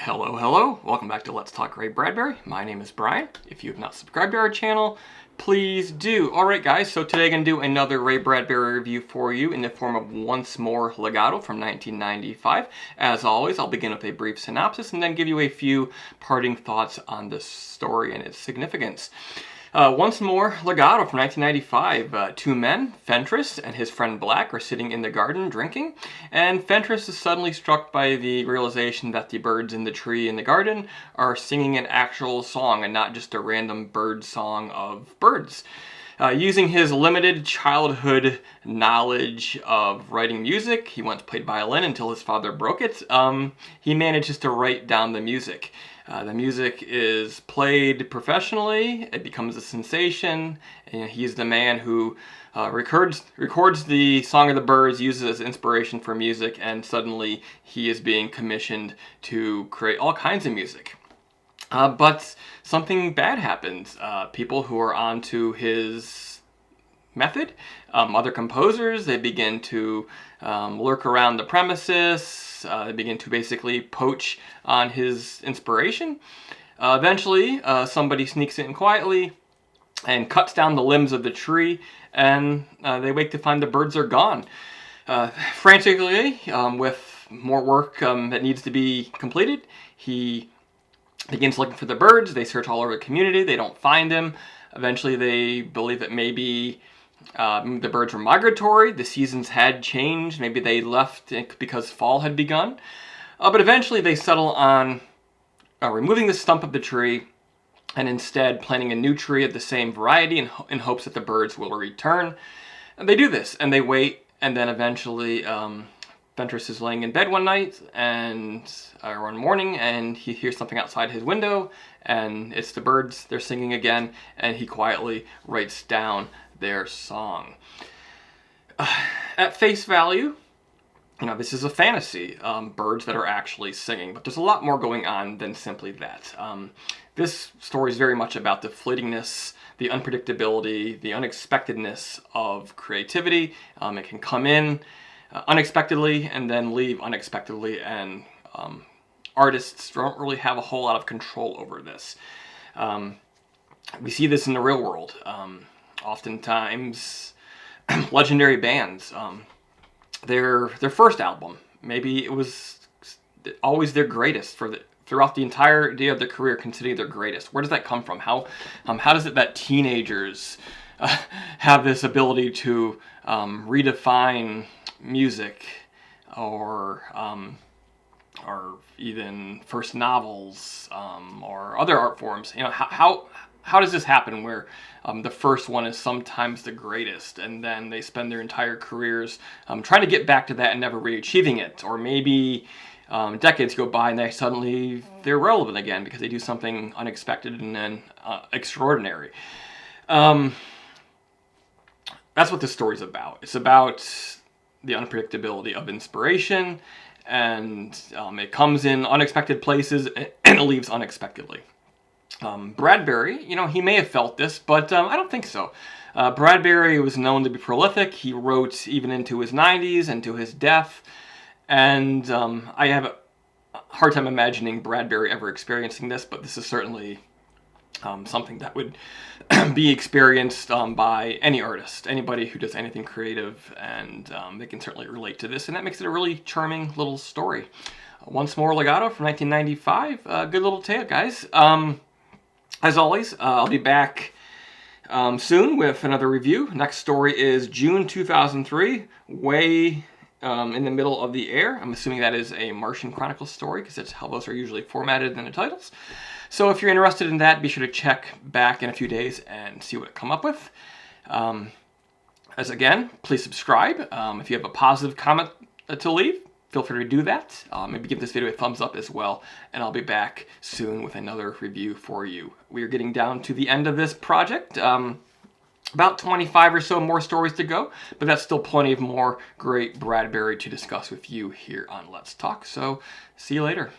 Hello, hello. Welcome back to Let's Talk Ray Bradbury. My name is Brian. If you have not subscribed to our channel, please do. Alright guys, so today I'm going to do another Ray Bradbury review for you in the form of Once More Legato from 1995. As always, I'll begin with a brief synopsis and then give you a few parting thoughts on the story and its significance. Once More Legato from 1995. Two men, Fentriss and his friend Black, are sitting in the garden drinking, and Fentriss is suddenly struck by the realization that the birds in the tree in the garden are singing an actual song and not just a random bird song of birds. Using his limited childhood knowledge of writing music, he once played violin until his father broke it, he manages to write down the music. The music is played professionally, it becomes a sensation, and he's the man who records the Song of the Birds, uses it as inspiration for music, and suddenly he is being commissioned to create all kinds of music. But something bad happens. People who are onto his method, other composers, they begin to lurk around the premises. They begin to basically poach on his inspiration. Eventually, somebody sneaks in quietly and cuts down the limbs of the tree, and they wake to find the birds are gone. Frantically, with more work that needs to be completed, he begins looking for the birds. They search all over the community. They don't find him. Eventually, they believe that maybe the birds were migratory, the seasons had changed, maybe they left because fall had begun. But eventually they settle on removing the stump of the tree and instead planting a new tree of the same variety in hopes that the birds will return. And they do this, and they wait, and then eventually Fentriss is laying in bed one night, or one morning, and he hears something outside his window, and it's the birds, they're singing again, and he quietly writes down their song. At face value, this is a fantasy, birds that are actually singing, but there's a lot more going on than simply that. This story is very much about the fleetingness, the unpredictability, the unexpectedness of creativity. It can come in unexpectedly and then leave unexpectedly, and artists don't really have a whole lot of control over this. We see this in the real world. Oftentimes, legendary bands, their first album, maybe it was always their greatest throughout the entirety of their career, considered their greatest. Where does that come from? How does it that teenagers have this ability to redefine music, or even first novels, or other art forms? How does this happen where the first one is sometimes the greatest, and then they spend their entire careers trying to get back to that and never re-achieving it? Or maybe decades go by and they're relevant again because they do something unexpected and then extraordinary. That's what this story's about. It's about the unpredictability of inspiration, and it comes in unexpected places and it leaves unexpectedly. Bradbury, he may have felt this, but I don't think so. Bradbury was known to be prolific. He wrote even into his 90s and to his death, and I have a hard time imagining Bradbury ever experiencing this, but this is certainly something that would be experienced by any artist, anybody who does anything creative, and they can certainly relate to this, and that makes it a really charming little story. Once More Legato from 1995. Good little tale, guys. As always, I'll be back soon with another review. Next story is June 2003, way in the middle of the air. I'm assuming that is a Martian Chronicles story, because that's how those are usually formatted in the titles. So if you're interested in that, be sure to check back in a few days and see what I come up with. As again, please subscribe. If you have a positive comment to leave, feel free to do that. Maybe give this video a thumbs up as well, and I'll be back soon with another review for you. We are getting down to the end of this project. About 25 or so more stories to go, but that's still plenty of more great Bradbury to discuss with you here on Let's Talk. So, see you later.